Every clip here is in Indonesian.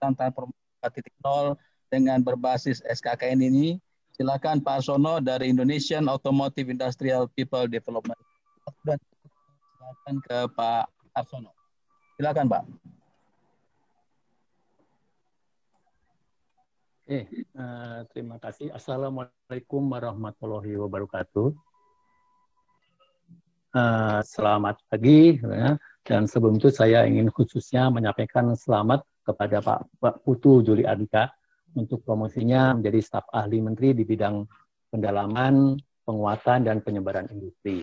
Tantangan Promosi 4.0 dengan berbasis SKKN ini. Silakan Pak Arsono dari Indonesian Automotive Industrial People Development. Dan silakan ke Pak Arsono. Silakan Pak. Terima kasih. Assalamualaikum warahmatullahi wabarakatuh. Selamat pagi. Ya. Dan sebelum itu saya ingin khususnya menyampaikan selamat kepada Pak Putu Juli Ardika untuk promosinya menjadi staf ahli menteri di bidang pendalaman, penguatan, dan penyebaran industri.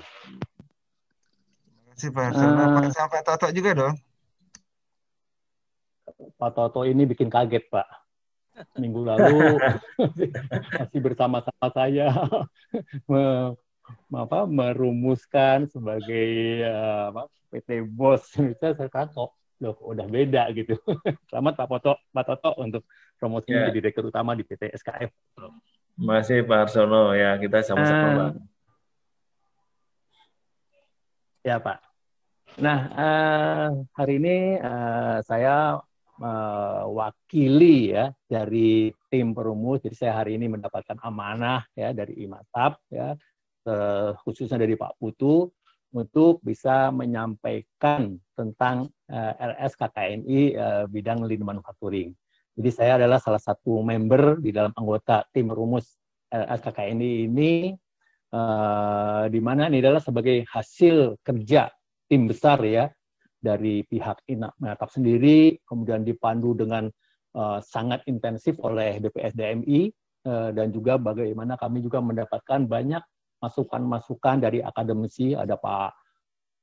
Terima kasih Pak Arsono. Pak Toto juga dong. Pak Toto ini bikin kaget Pak. Minggu lalu masih bersama-sama saya merumuskan sebagai PT Bos. Saya kok udah beda gitu. Selamat Pak Toto untuk promosinya jadi direktur utama di PT SKF. Terima kasih Pak Arsono, ya kita sama-sama Pak. Ya Pak. Nah hari ini saya mewakili ya dari tim perumus. Jadi saya hari ini mendapatkan amanah ya dari IMATAP ya khususnya dari Pak Putu untuk bisa menyampaikan tentang LSKKNI bidang lean manufacturing. Jadi saya adalah salah satu member di dalam anggota tim rumus LSKKNI ini, di mana ini adalah sebagai hasil kerja tim besar ya dari pihak IMATAP sendiri, kemudian dipandu dengan sangat intensif oleh BPSDMI, dan juga bagaimana kami juga mendapatkan banyak masukan-masukan dari akademisi, ada Pak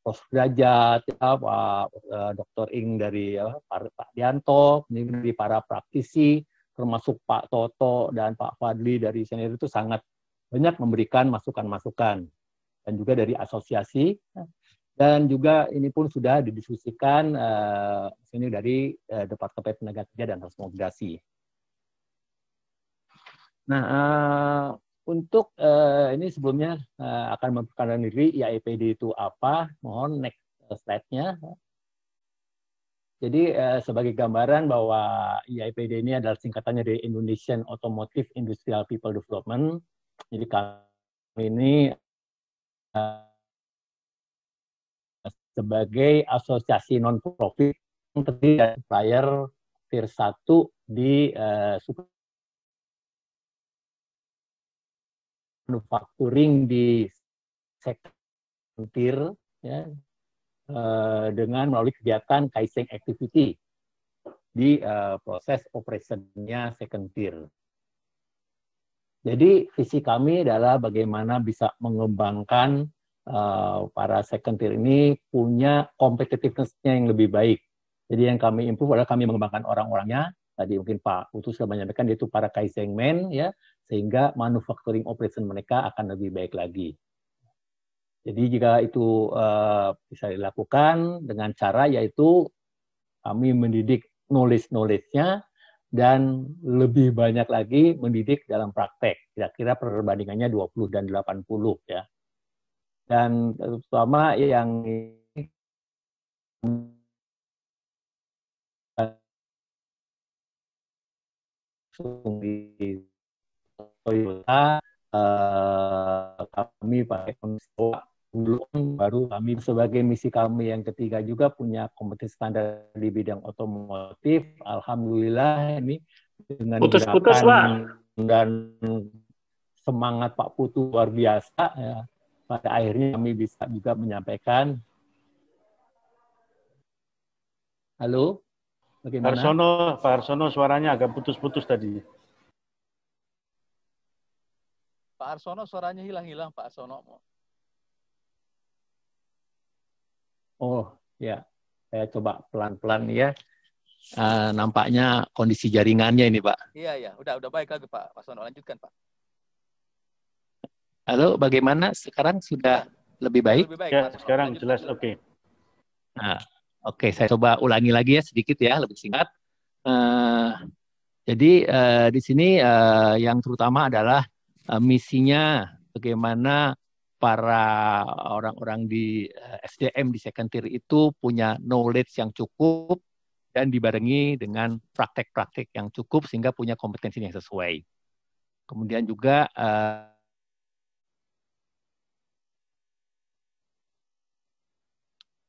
Prof. Derajat, ya, Pak Dr. Ing dari Pak Dianto, dari para praktisi, termasuk Pak Toto dan Pak Fadli dari senior itu sangat banyak memberikan masukan-masukan. Dan juga dari asosiasi, dan juga ini pun sudah didiskusikan sini dari Departemen Tenaga Kerja dan Transmigrasi. Nah, untuk ini sebelumnya akan memperkenalkan diri IAIPD itu apa. Mohon next slide-nya. Jadi sebagai gambaran bahwa IAIPD ini adalah singkatannya dari Indonesian Automotive Industrial People Development. Jadi kami ini sebagai asosiasi non-profit yang terdiri dari supplier tier 1 di manufacturing di second tier ya, dengan melalui kegiatan Kaizen activity di proses operationnya second tier. Jadi visi kami adalah bagaimana bisa mengembangkan para second tier ini punya competitiveness-nya yang lebih baik. Jadi yang kami improve adalah kami mengembangkan orang-orangnya. Tadi mungkin Pak Putu sudah menyampaikan yaitu para Kaizen men ya, sehingga manufacturing operation mereka akan lebih baik lagi. Jadi jika itu bisa dilakukan dengan cara yaitu kami mendidik knowledge-nya dan lebih banyak lagi mendidik dalam praktek. Kira-kira perbandingannya 20 dan 80 ya. Dan terutama yang di Toyota kami pakai belum, baru kami sebagai misi kami yang ketiga juga punya kompetisi standar di bidang otomotif. Alhamdulillah ini dengan gerakan dan semangat Pak Putu luar biasa ya, pada akhirnya kami bisa juga menyampaikan. Halo, bagaimana? Pak Arsono suaranya agak putus-putus tadi. Pak Arsono suaranya hilang-hilang Pak Arsono. Oh ya, saya coba pelan-pelan ya. Nampaknya kondisi jaringannya ini Pak. Iya, udah baik lagi Pak Arsono, lanjutkan Pak. Halo, bagaimana? Sekarang sudah lebih baik? Lebih baik ya, Pak, sekarang jelas oke. Nah, oke, saya coba ulangi lagi ya sedikit ya, lebih singkat. Jadi di sini yang terutama adalah misinya bagaimana para orang-orang di SDM di second tier itu punya knowledge yang cukup dan dibarengi dengan praktek-praktek yang cukup sehingga punya kompetensi yang sesuai. Kemudian juga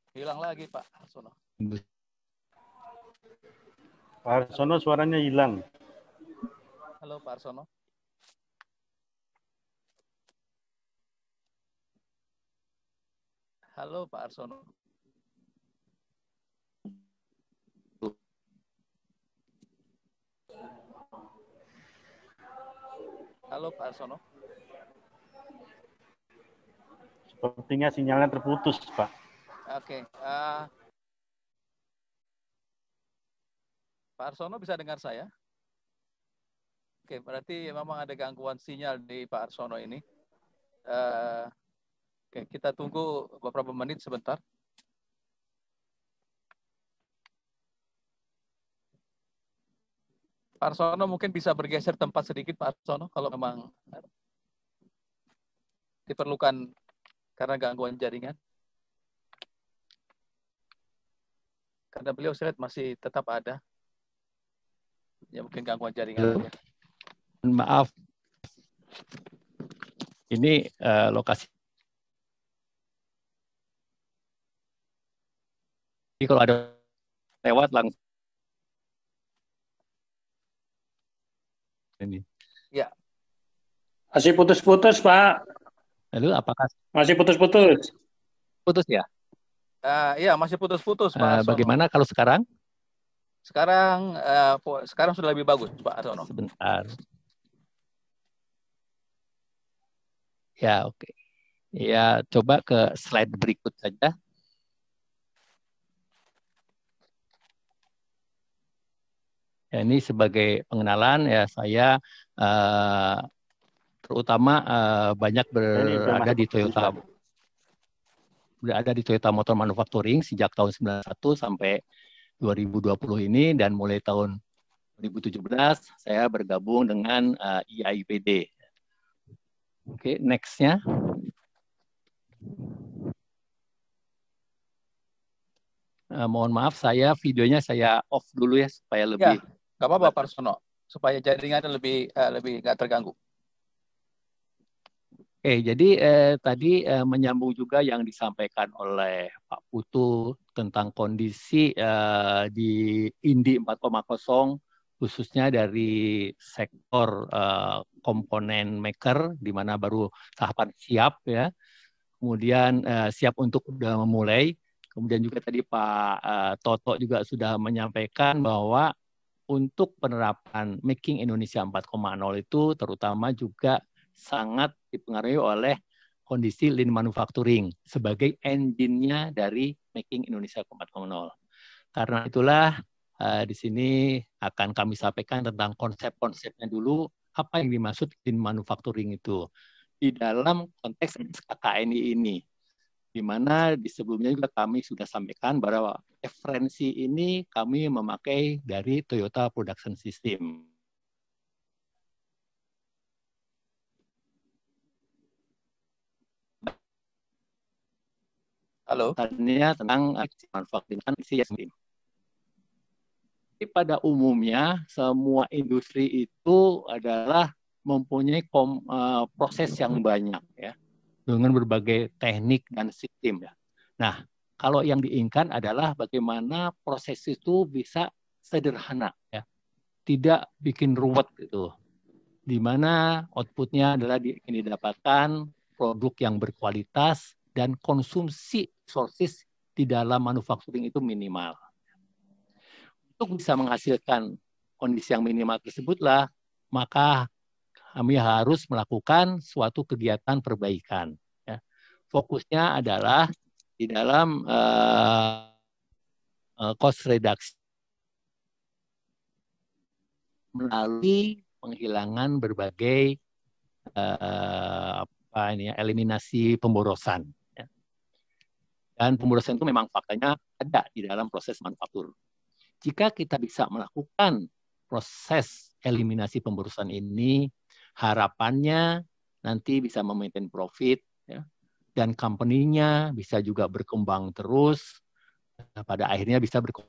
Hilang lagi Pak Arsono. Pak Arsono suaranya hilang. Halo Pak Arsono. Halo Pak Arsono. Halo Pak Arsono. Sepertinya sinyalnya terputus, Pak. Oke. Pak Arsono bisa dengar saya? Oke, berarti memang ada gangguan sinyal di Pak Arsono ini. Oke, kita tunggu beberapa menit sebentar. Pak Arsono mungkin bisa bergeser tempat sedikit Pak Arsono kalau memang diperlukan karena gangguan jaringan. Karena beliau saya lihat masih tetap ada. Ya mungkin gangguan jaringan. Maaf, ini lokasi. Jadi kalau ada lewat langsung. Ini. Ya. Masih putus-putus, Pak. Lalu apakah masih putus-putus? Putus ya? Iya, masih putus-putus, Pak Arsono. Bagaimana kalau sekarang? Sekarang sudah lebih bagus, Pak Arsono. Sebentar. Ya, oke. Ya, coba ke slide berikut saja. Ya, ini sebagai pengenalan ya saya terutama banyak berada di Toyota. Berada di Toyota Motor Manufacturing sejak tahun 91 sampai 2020 ini, dan mulai tahun 2017 saya bergabung dengan IAIPD. Oke, next-nya. Mohon maaf, videonya saya off dulu ya supaya lebih. Ya, nggak apa-apa Pak Arsono, supaya jaringannya lebih nggak terganggu. Oke, jadi tadi menyambung juga yang disampaikan oleh Pak Putu tentang kondisi di Indi 4.0, khususnya dari sektor komponen maker, di mana baru tahapan siap ya, kemudian siap untuk sudah memulai. Kemudian juga tadi Pak Toto juga sudah menyampaikan bahwa untuk penerapan Making Indonesia 4.0 itu terutama juga sangat dipengaruhi oleh kondisi lean manufacturing sebagai engine-nya dari Making Indonesia 4.0. Karena itulah di sini akan kami sampaikan tentang konsep-konsepnya dulu, apa yang dimaksud lean manufacturing itu di dalam konteks SKKNI ini, di mana di sebelumnya juga kami sudah sampaikan bahwa referensi ini kami memakai dari Toyota Production System. Halo. Tentang manufacturing sistem. Pada umumnya semua industri itu adalah mempunyai proses yang banyak ya, dengan berbagai teknik dan sistem ya. Nah, kalau yang diinginkan adalah bagaimana proses itu bisa sederhana ya, tidak bikin ruwet gitu. Di mana outputnya adalah ingin didapatkan produk yang berkualitas dan konsumsi resources di dalam manufacturing itu minimal. Untuk bisa menghasilkan kondisi yang minimal tersebutlah, maka kami harus melakukan suatu kegiatan perbaikan. Ya. Fokusnya adalah di dalam cost reduction melalui penghilangan berbagai eliminasi pemborosan. Ya. Dan pemborosan itu memang faktanya ada di dalam proses manufaktur. Jika kita bisa melakukan proses eliminasi pemborosan ini, harapannya nanti bisa memaintain profit, ya, dan company-nya bisa juga berkembang terus, pada akhirnya bisa berkembang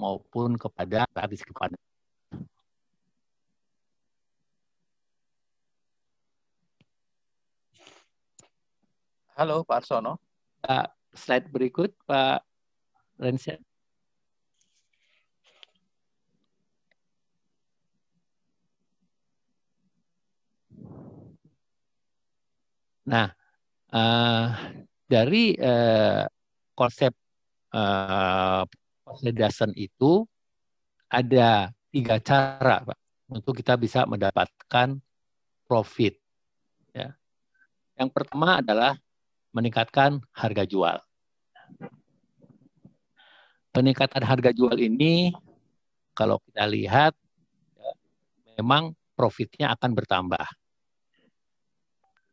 maupun kepada partisipan. Halo Pak Arsono. Slide berikut Pak Rensyah. Nah, dari konsep konsolidasi itu ada 3 cara, Pak, untuk kita bisa mendapatkan profit. Ya. Yang pertama adalah meningkatkan harga jual. Peningkatan harga jual ini, kalau kita lihat, ya, memang profitnya akan bertambah.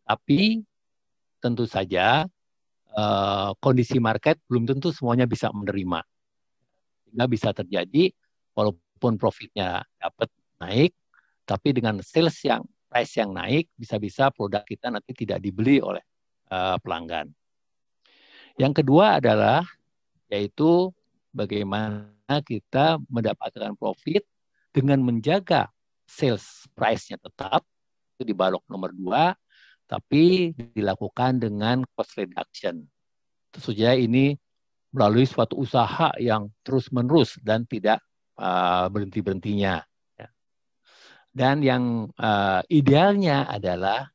Tapi tentu saja kondisi market belum tentu semuanya bisa menerima. Sehingga bisa terjadi walaupun profitnya dapat naik, tapi dengan price yang naik, bisa-bisa produk kita nanti tidak dibeli oleh pelanggan. Yang kedua adalah yaitu bagaimana kita mendapatkan profit dengan menjaga sales price-nya tetap, itu di balok nomor 2, tapi dilakukan dengan cost reduction. Tentu saja ini melalui suatu usaha yang terus-menerus dan tidak berhenti-berhentinya. Dan yang idealnya adalah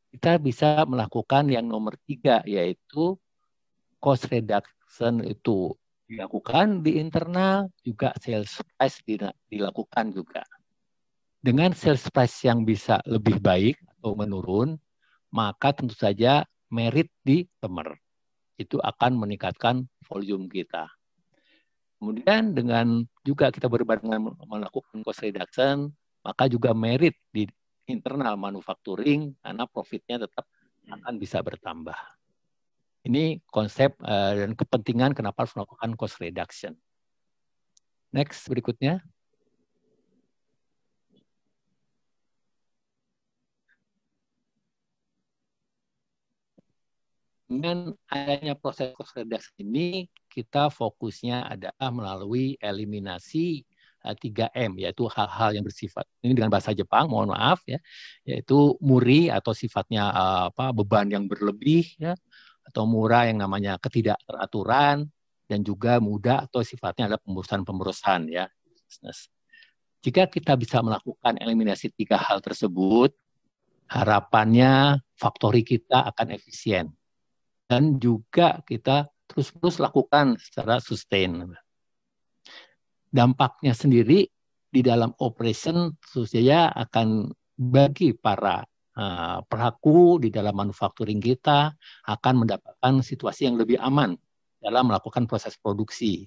kita bisa melakukan yang nomor 3, yaitu cost reduction itu dilakukan di internal, juga sales price dilakukan juga. Dengan sales price yang bisa lebih baik atau menurun, maka tentu saja merit di temer. Itu akan meningkatkan volume kita. Kemudian dengan juga kita berbarengan melakukan cost reduction, maka juga merit di internal manufacturing karena profitnya tetap akan bisa bertambah. Ini konsep dan kepentingan kenapa harus melakukan cost reduction. Next, berikutnya. Dengan adanya proses cost reduction ini, kita fokusnya adalah melalui eliminasi 3M, yaitu hal-hal yang bersifat, ini dengan bahasa Jepang, mohon maaf ya, yaitu muri atau sifatnya beban yang berlebih, ya, atau mura yang namanya ketidakteraturan, dan juga muda atau sifatnya adalah pemborosan-pemborosan, ya. Jika kita bisa melakukan eliminasi 3 hal tersebut, harapannya factory kita akan efisien. Dan juga kita terus-terus lakukan secara sustain. Dampaknya sendiri di dalam operation tentunya akan bagi para pelaku di dalam manufacturing kita akan mendapatkan situasi yang lebih aman dalam melakukan proses produksi.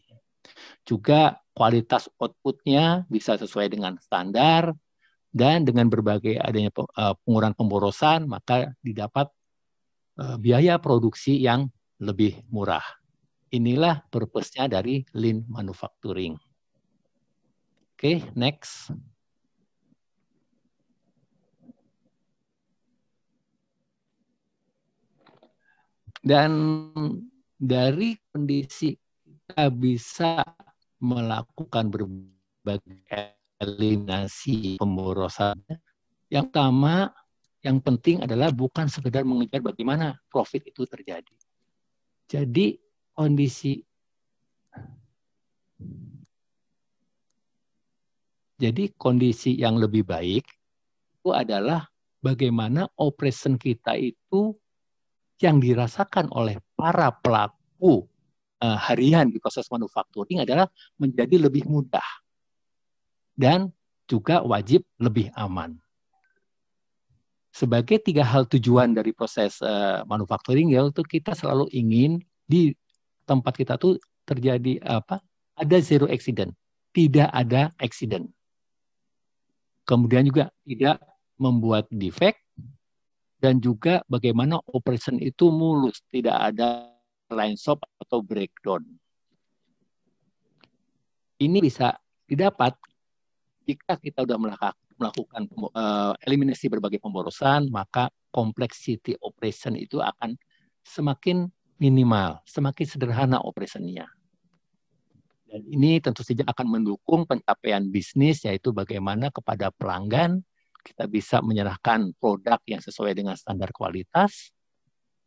Juga kualitas output-nya bisa sesuai dengan standar dan dengan berbagai adanya pengurangan pemborosan maka didapat biaya produksi yang lebih murah. Inilah purpose-nya dari lean manufacturing. Oke, next. Dan dari kondisi kita bisa melakukan berbagai eliminasi pemborosan. Yang pertama, yang penting adalah bukan sekedar mengejar bagaimana profit itu terjadi. Jadi kondisi yang lebih baik itu adalah bagaimana operation kita itu yang dirasakan oleh para pelaku harian di proses manufacturing adalah menjadi lebih mudah dan juga wajib lebih aman. Sebagai 3 hal tujuan dari proses manufacturing, yaitu kita selalu ingin di tempat kita tuh terjadi ada zero accident, tidak ada accident. Kemudian juga tidak membuat defect dan juga bagaimana operation itu mulus, tidak ada line stop atau breakdown. Ini bisa didapat jika kita sudah melakukan eliminasi berbagai pemborosan, maka complexity operation itu akan semakin minimal, semakin sederhana operasinya. Dan ini tentu saja akan mendukung pencapaian bisnis, yaitu bagaimana kepada pelanggan kita bisa menyerahkan produk yang sesuai dengan standar kualitas,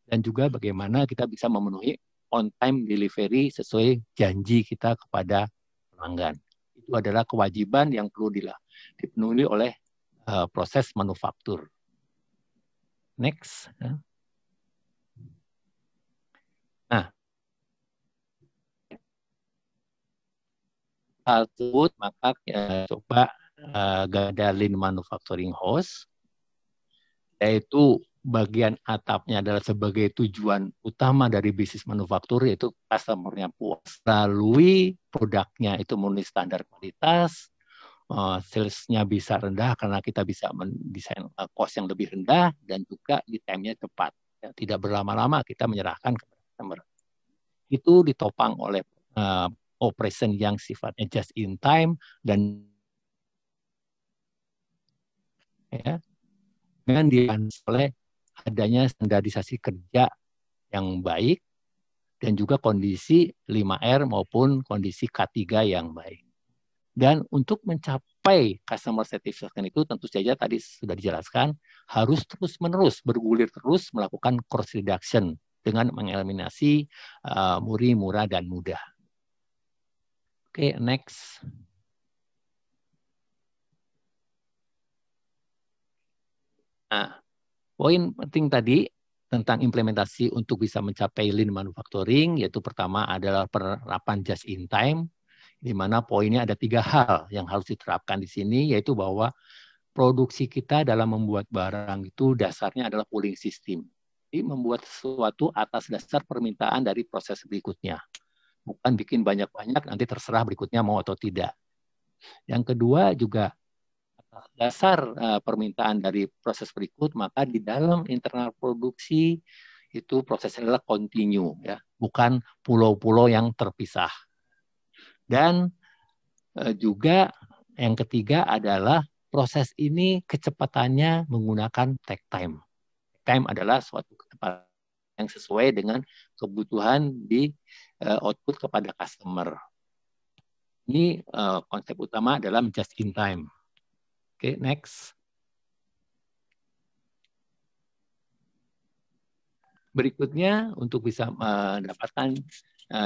dan juga bagaimana kita bisa memenuhi on-time delivery sesuai janji kita kepada pelanggan. Itu adalah kewajiban yang perlu dipenuhi oleh proses manufaktur. Next. Nah, hal tersebut maka coba ada Lean Manufacturing House, yaitu bagian atapnya adalah sebagai tujuan utama dari bisnis manufaktur, yaitu customer-nya puas. Melalui produknya itu memenuhi standar kualitas, sales-nya bisa rendah karena kita bisa mendesain cost yang lebih rendah, dan juga di time-nya cepat. Ya, tidak berlama-lama kita menyerahkan ke customer. Itu ditopang oleh operation yang sifatnya just in time dan ya, dengan dibantu oleh adanya standarisasi kerja yang baik dan juga kondisi 5R maupun kondisi K3 yang baik. Dan untuk mencapai customer satisfaction itu tentu saja tadi sudah dijelaskan harus terus-menerus bergulir terus melakukan cost reduction dengan mengeliminasi muri, murah, dan mudah. Oke, next. Nah, poin penting tadi tentang implementasi untuk bisa mencapai lean manufacturing, yaitu pertama adalah penerapan just in time, di mana poinnya ada 3 hal yang harus diterapkan di sini, yaitu bahwa produksi kita dalam membuat barang itu dasarnya adalah pooling system. Jadi membuat sesuatu atas dasar permintaan dari proses berikutnya. Bukan bikin banyak-banyak, nanti terserah berikutnya mau atau tidak. Yang kedua juga dasar permintaan dari proses berikut, maka di dalam internal produksi itu prosesnya adalah continue, ya, bukan pulau-pulau yang terpisah. Dan juga yang ketiga adalah proses ini kecepatannya menggunakan take time. Take time adalah suatu kecepatan yang sesuai dengan kebutuhan di output kepada customer. Ini konsep utama dalam just in time. Oke, next. Berikutnya untuk bisa mendapatkan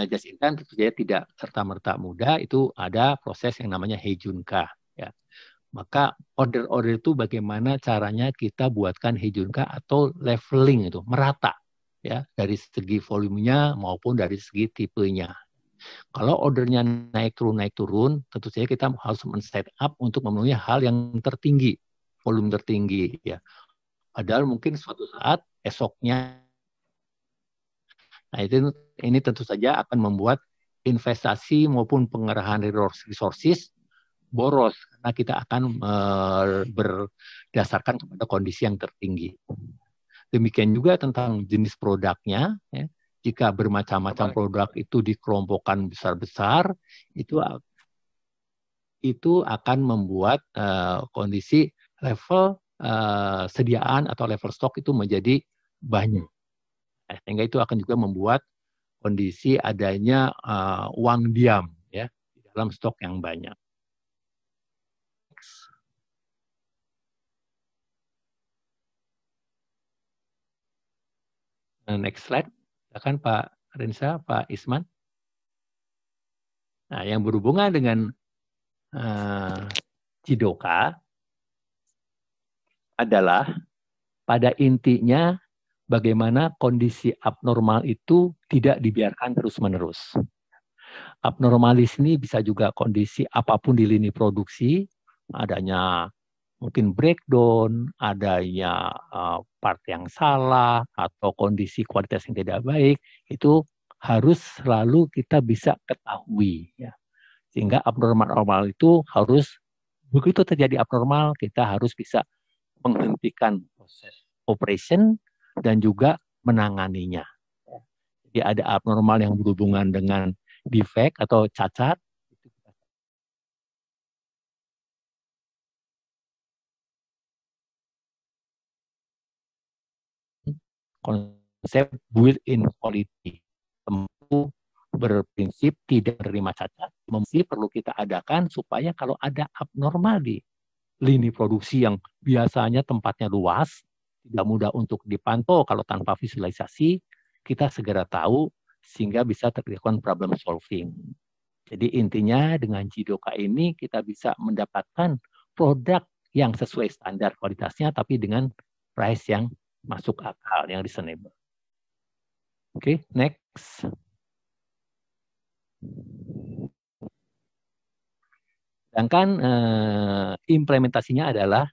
just in time tentu saja tidak serta-merta mudah, itu ada proses yang namanya Heijunka, ya. Maka order-order itu bagaimana caranya kita buatkan Heijunka atau leveling itu merata, ya, dari segi volumenya maupun dari segi tipenya. Kalau ordernya naik turun, tentu saja kita harus men-set up untuk memenuhi hal yang tertinggi, volume tertinggi, ya. Padahal mungkin suatu saat esoknya, nah ini tentu saja akan membuat investasi maupun pengerahan resources boros karena kita akan berdasarkan kepada kondisi yang tertinggi. Demikian juga tentang jenis produknya, ya. Jika bermacam-macam produk itu dikelompokkan besar-besar, itu akan membuat kondisi level sediaan atau level stok itu menjadi banyak. Sehingga itu akan juga membuat kondisi adanya uang diam, ya, di dalam stok yang banyak. Next slide. Silakan Pak Rensa, Pak Isman. Nah, yang berhubungan dengan Jidoka adalah pada intinya bagaimana kondisi abnormal itu tidak dibiarkan terus-menerus. Abnormalis ini bisa juga kondisi apapun di lini produksi, adanya mungkin breakdown, adanya part yang salah, atau kondisi kualitas yang tidak baik, itu harus selalu kita bisa ketahui, ya. Sehingga abnormal itu harus, begitu terjadi abnormal, kita harus bisa menghentikan proses operation dan juga menanganinya. Jadi ada abnormal yang berhubungan dengan defect atau cacat, konsep built-in quality, berprinsip tidak menerima cacat, mesti perlu kita adakan supaya kalau ada abnormal di lini produksi yang biasanya tempatnya luas, tidak mudah untuk dipantau kalau tanpa visualisasi, kita segera tahu sehingga bisa terlakukan problem solving. Jadi intinya dengan Jidoka ini kita bisa mendapatkan produk yang sesuai standar kualitasnya tapi dengan price yang masuk akal, yang reasonable. Oke, next. Sedangkan implementasinya adalah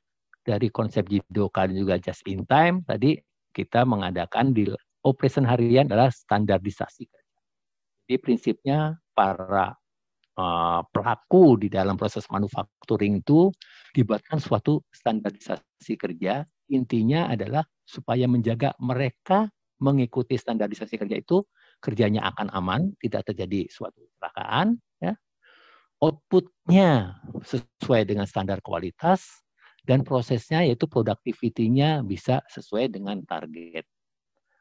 dari konsep Jidoka dan juga just in time, tadi kita mengadakan di operation harian adalah standarisasi. Jadi prinsipnya para pelaku di dalam proses manufacturing itu dibuatkan suatu standarisasi kerja. Intinya adalah supaya menjaga mereka mengikuti standarisasi kerja itu, kerjanya akan aman, tidak terjadi suatu kecelakaan, ya. Outputnya sesuai dengan standar kualitas, dan prosesnya yaitu productivity-nya bisa sesuai dengan target.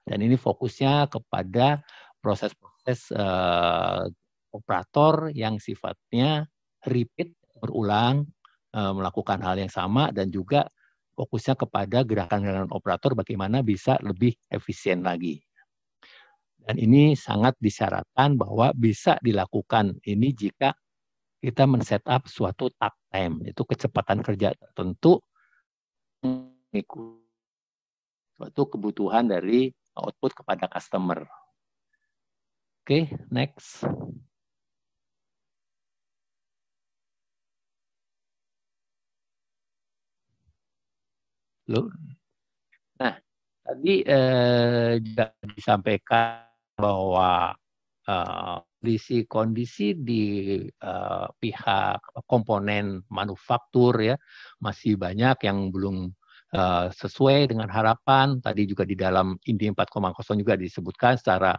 Dan ini fokusnya kepada proses-proses operator yang sifatnya repeat, berulang, melakukan hal yang sama, dan juga fokusnya kepada gerakan-gerakan operator bagaimana bisa lebih efisien lagi. Dan ini sangat disyaratkan bahwa bisa dilakukan ini jika kita men-set up suatu takt time, itu kecepatan kerja tertentu mengikuti suatu kebutuhan dari output kepada customer. Oke, next. Nah, tadi juga disampaikan bahwa kondisi di pihak komponen manufaktur ya masih banyak yang belum sesuai dengan harapan. Tadi juga di dalam Indi 4.0 juga disebutkan secara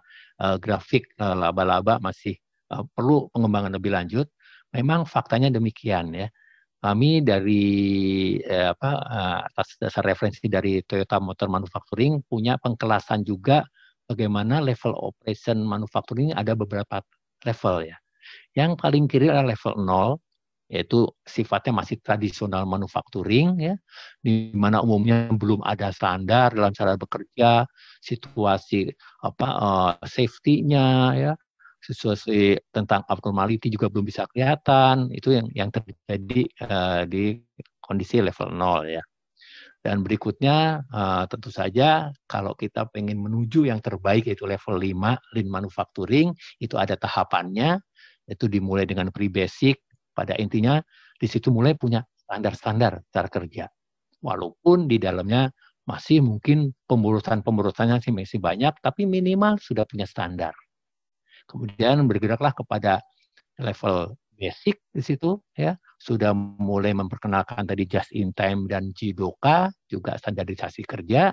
grafik laba-laba masih perlu pengembangan lebih lanjut. Memang faktanya demikian ya. Kami dari atas dasar referensi dari Toyota Motor Manufacturing punya pengkelasan juga bagaimana level operation manufacturing ada beberapa level ya. Yang paling kiri adalah level 0, yaitu sifatnya masih tradisional manufacturing ya, di mana umumnya belum ada standar dalam cara bekerja, situasi safety-nya ya, situasi tentang abnormality juga belum bisa kelihatan. Itu yang terjadi di kondisi level 0 ya. Dan berikutnya tentu saja kalau kita pengen menuju yang terbaik yaitu level 5, lean manufacturing, itu ada tahapannya, itu dimulai dengan pre-basic, pada intinya di situ mulai punya standar-standar cara kerja. Walaupun di dalamnya masih mungkin pemburutan-pemburutannya masih banyak, tapi minimal sudah punya standar. Kemudian bergeraklah kepada level basic di situ ya, sudah mulai memperkenalkan tadi just in time dan Jidoka, juga standarisasi kerja,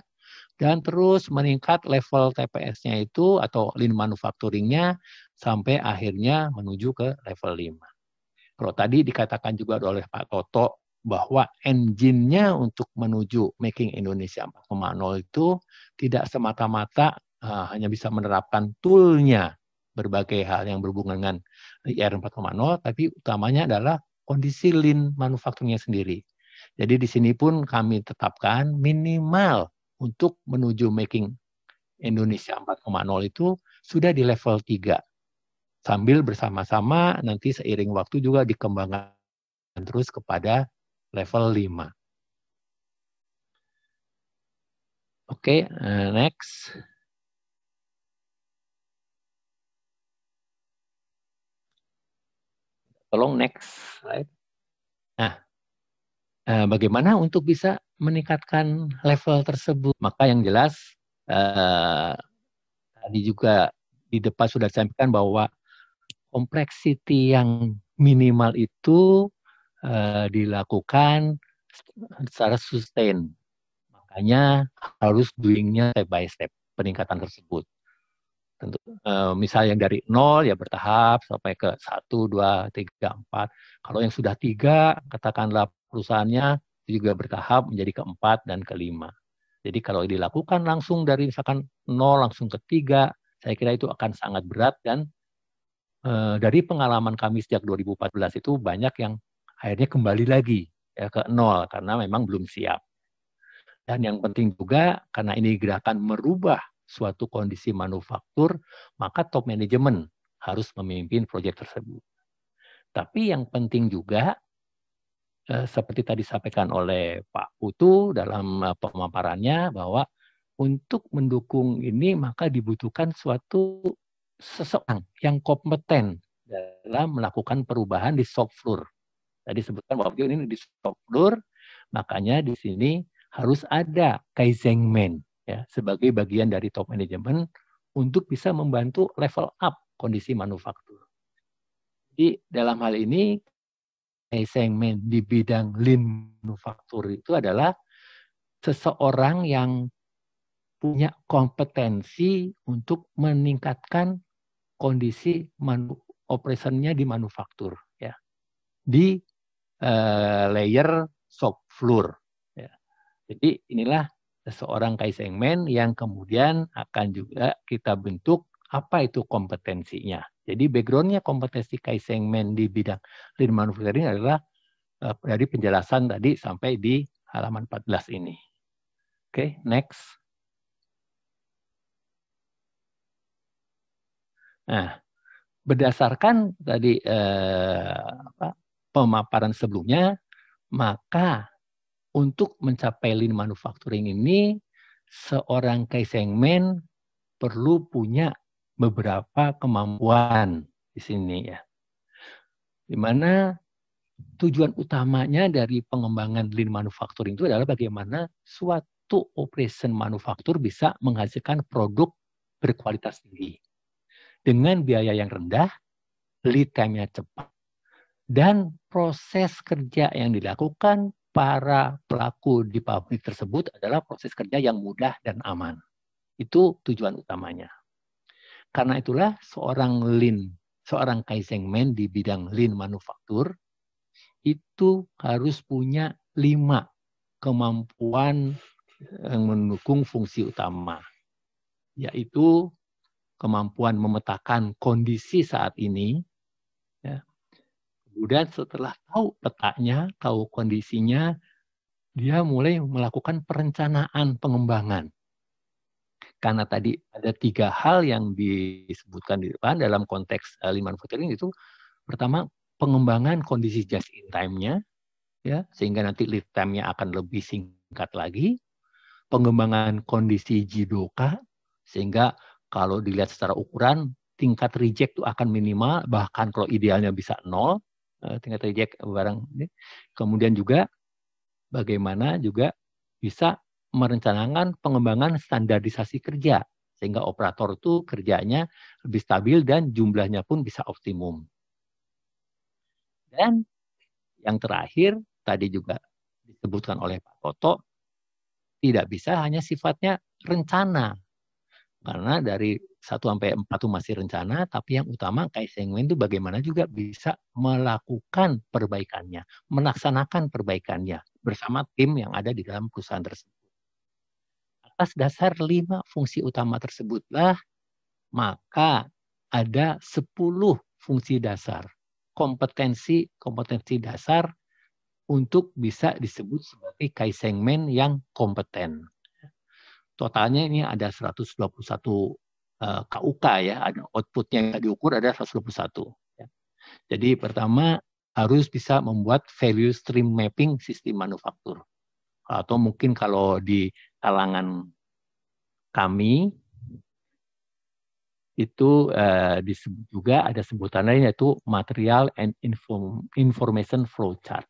dan terus meningkat level TPS-nya itu atau lean manufacturing-nya sampai akhirnya menuju ke level 5. Kalau tadi dikatakan juga oleh Pak Toto bahwa engine-nya untuk menuju Making Indonesia 4.0 itu tidak semata-mata hanya bisa menerapkan tool-nya, berbagai hal yang berhubungan dengan IR 4.0, tapi utamanya adalah kondisi lean manufacturing-nya sendiri. Jadi di sini pun kami tetapkan minimal untuk menuju Making Indonesia 4.0 itu sudah di level 3. Sambil bersama-sama nanti seiring waktu juga dikembangkan terus kepada level 5. Oke, next. Tolong next slide. Nah, bagaimana untuk bisa meningkatkan level tersebut? Maka yang jelas, tadi juga di depan sudah disampaikan bahwa kompleksiti yang minimal itu dilakukan secara sustain. Makanya harus doing-nya step by step, peningkatan tersebut. Tentu, misal yang dari 0 ya bertahap sampai ke 1, 2, 3, 4. Kalau yang sudah 3, katakanlah perusahaannya juga bertahap menjadi ke 4 dan ke 5. Jadi kalau dilakukan langsung dari misalkan 0 langsung ke 3, saya kira itu akan sangat berat dan dari pengalaman kami sejak 2014 itu banyak yang akhirnya kembali lagi ya, ke nol karena memang belum siap. Dan yang penting juga karena ini gerakan merubah suatu kondisi manufaktur, maka top manajemen harus memimpin proyek tersebut. Tapi yang penting juga seperti tadi disampaikan oleh Pak Putu dalam pemaparannya bahwa untuk mendukung ini maka dibutuhkan suatu seseorang yang kompeten dalam melakukan perubahan di shop floor. Tadi sebutkan bahwa ini di shop floor, makanya di sini harus ada Kaizenman ya sebagai bagian dari top management untuk bisa membantu level up kondisi manufaktur. Jadi dalam hal ini Kaizenman di bidang lean manufaktur itu adalah seseorang yang punya kompetensi untuk meningkatkan kondisi operationnya di manufaktur ya di layer shop floor. Ya. Jadi inilah seorang Kaizenman yang kemudian akan juga kita bentuk apa itu kompetensinya. Jadi backgroundnya kompetensi Kaizenman di bidang lean manufacturing adalah dari penjelasan tadi sampai di halaman 14 ini. Oke, next. Nah, berdasarkan tadi pemaparan sebelumnya, maka untuk mencapai lean manufacturing ini, seorang Kaizenman perlu punya beberapa kemampuan di sini ya. Di mana tujuan utamanya dari pengembangan lean manufacturing itu adalah bagaimana suatu operation manufaktur bisa menghasilkan produk berkualitas tinggi dengan biaya yang rendah, lead time-nya cepat, dan proses kerja yang dilakukan para pelaku di pabrik tersebut adalah proses kerja yang mudah dan aman. Itu tujuan utamanya. Karena itulah seorang Kaizenman di bidang lean manufaktur itu harus punya 5 kemampuan yang mendukung fungsi utama, yaitu kemampuan memetakan kondisi saat ini, ya. Kemudian setelah tahu petanya, tahu kondisinya, dia mulai melakukan perencanaan pengembangan. Karena tadi ada 3 hal yang disebutkan di depan dalam konteks lean manufacturing itu, pertama pengembangan kondisi just in time-nya, ya, sehingga nanti lead time-nya akan lebih singkat lagi. Pengembangan kondisi JIDOKA, sehingga kalau dilihat secara ukuran, tingkat reject itu akan minimal, bahkan kalau idealnya bisa 0, tingkat reject barang ini. Kemudian juga bagaimana juga bisa merencanakan pengembangan standarisasi kerja, sehingga operator itu kerjanya lebih stabil dan jumlahnya pun bisa optimum. Dan yang terakhir, tadi juga disebutkan oleh Pak Toto, tidak bisa hanya sifatnya rencana. Karena dari 1-4 itu masih rencana, tapi yang utama Kaizenman itu bagaimana juga bisa melakukan perbaikannya, melaksanakan perbaikannya bersama tim yang ada di dalam perusahaan tersebut. Atas dasar 5 fungsi utama tersebutlah, maka ada 10 fungsi dasar, kompetensi dasar untuk bisa disebut sebagai Kaizenman yang kompeten. Totalnya ini ada 121 KUK ya, ada outputnya yang diukur ada 121. Ya. Jadi pertama harus bisa membuat value stream mapping sistem manufaktur. Atau mungkin kalau di kalangan kami itu disebut juga ada sebutan lain yaitu material and information flow chart.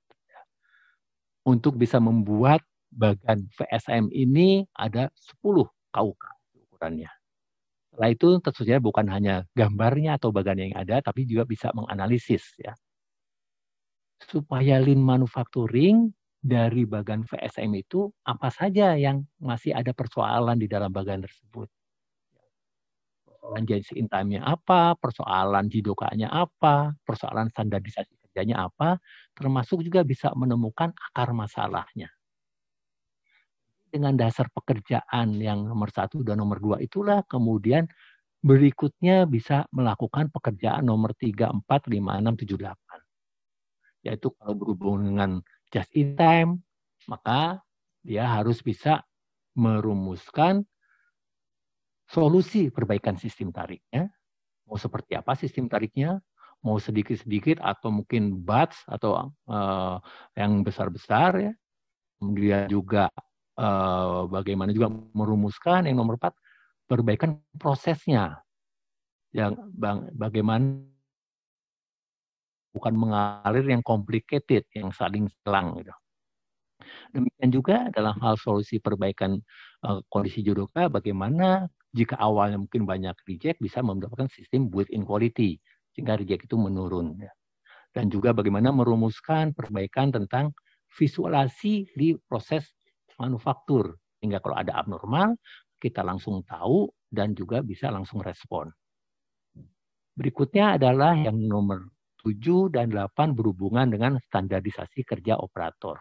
Untuk bisa membuat bagan VSM ini ada 10 KUK ukurannya. Setelah itu tentu saja bukan hanya gambarnya atau bagan yang ada, tapi juga bisa menganalisis ya. Supaya lean manufacturing dari bagan VSM itu apa saja yang masih ada persoalan di dalam bagan tersebut. Persoalan just in time-nya apa, persoalan JIDOKA-nya apa, persoalan standarisasi kerjanya apa, termasuk juga bisa menemukan akar masalahnya. Dengan dasar pekerjaan yang nomor 1 dan nomor 2 itulah kemudian berikutnya bisa melakukan pekerjaan nomor 3, 4, 5, 6, 7, 8. Yaitu kalau berhubungan dengan just in time, maka dia harus bisa merumuskan solusi perbaikan sistem tariknya. Mau seperti apa sistem tariknya, mau sedikit-sedikit atau mungkin batch atau yang besar-besar ya. Kemudian juga bagaimana juga merumuskan yang nomor 4, perbaikan prosesnya. Yang bagaimana bukan mengalir yang complicated, yang saling selang gitu. Demikian juga dalam hal solusi perbaikan kondisi judoka, bagaimana jika awalnya mungkin banyak reject bisa mendapatkan sistem built-in quality sehingga reject itu menurun. Ya. Dan juga bagaimana merumuskan perbaikan tentang visualisasi di proses manufaktur sehingga kalau ada abnormal kita langsung tahu dan juga bisa langsung respon. Berikutnya adalah yang nomor 7 dan 8 berhubungan dengan standarisasi kerja operator.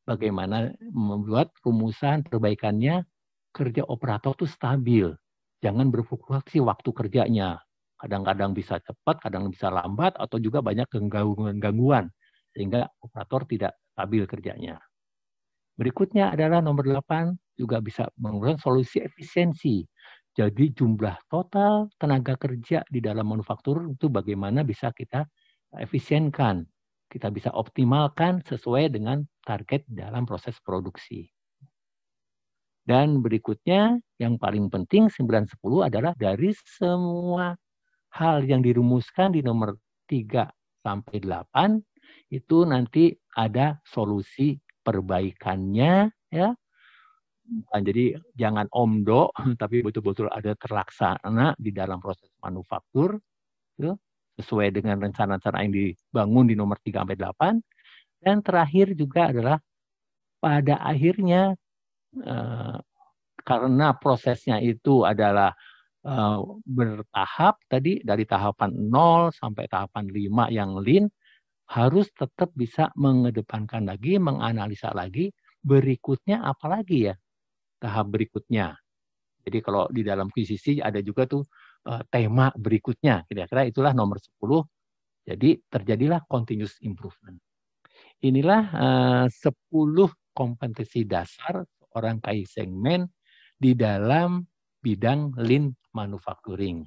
Bagaimana membuat rumusan perbaikannya kerja operator itu stabil. Jangan berfluktuasi waktu kerjanya. Kadang-kadang bisa cepat, kadang bisa lambat, atau juga banyak gangguan sehingga operator tidak stabil kerjanya. Berikutnya adalah nomor 8, juga bisa menggunakan solusi efisiensi. Jadi jumlah total tenaga kerja di dalam manufaktur itu bagaimana bisa kita efisienkan. Kita bisa optimalkan sesuai dengan target dalam proses produksi. Dan berikutnya yang paling penting 9-10 adalah dari semua hal yang dirumuskan di nomor 3 sampai 8 itu nanti ada solusi perbaikannya ya. Jadi jangan omdo tapi betul-betul ada terlaksana di dalam proses manufaktur ya, sesuai dengan rencana-rencana yang dibangun di nomor 3 sampai 8. Dan terakhir juga adalah pada akhirnya karena prosesnya itu adalah bertahap tadi dari tahapan 0 sampai tahapan 5 yang lean harus tetap bisa mengedepankan lagi, menganalisa lagi berikutnya apalagi ya tahap berikutnya. Jadi kalau di dalam QCC ada juga tuh tema berikutnya, kira-kira itulah nomor 10. Jadi terjadilah continuous improvement. Inilah 10 kompetensi dasar seorang Kaizenman di dalam bidang lean manufacturing.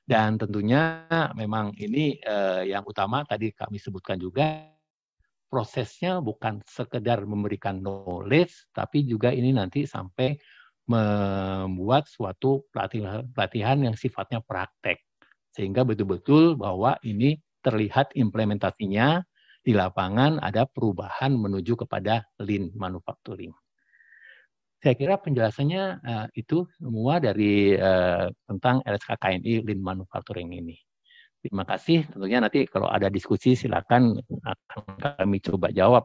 Dan tentunya memang ini yang utama tadi kami sebutkan juga prosesnya bukan sekedar memberikan knowledge, tapi juga ini nanti sampai membuat suatu pelatihan yang sifatnya praktek. Sehingga betul-betul bahwa ini terlihat implementasinya di lapangan ada perubahan menuju kepada lean manufacturing. Saya kira penjelasannya itu semua dari tentang LSKKNI Lean Manufacturing ini. Terima kasih. Tentunya nanti kalau ada diskusi silakan akan kami coba jawab.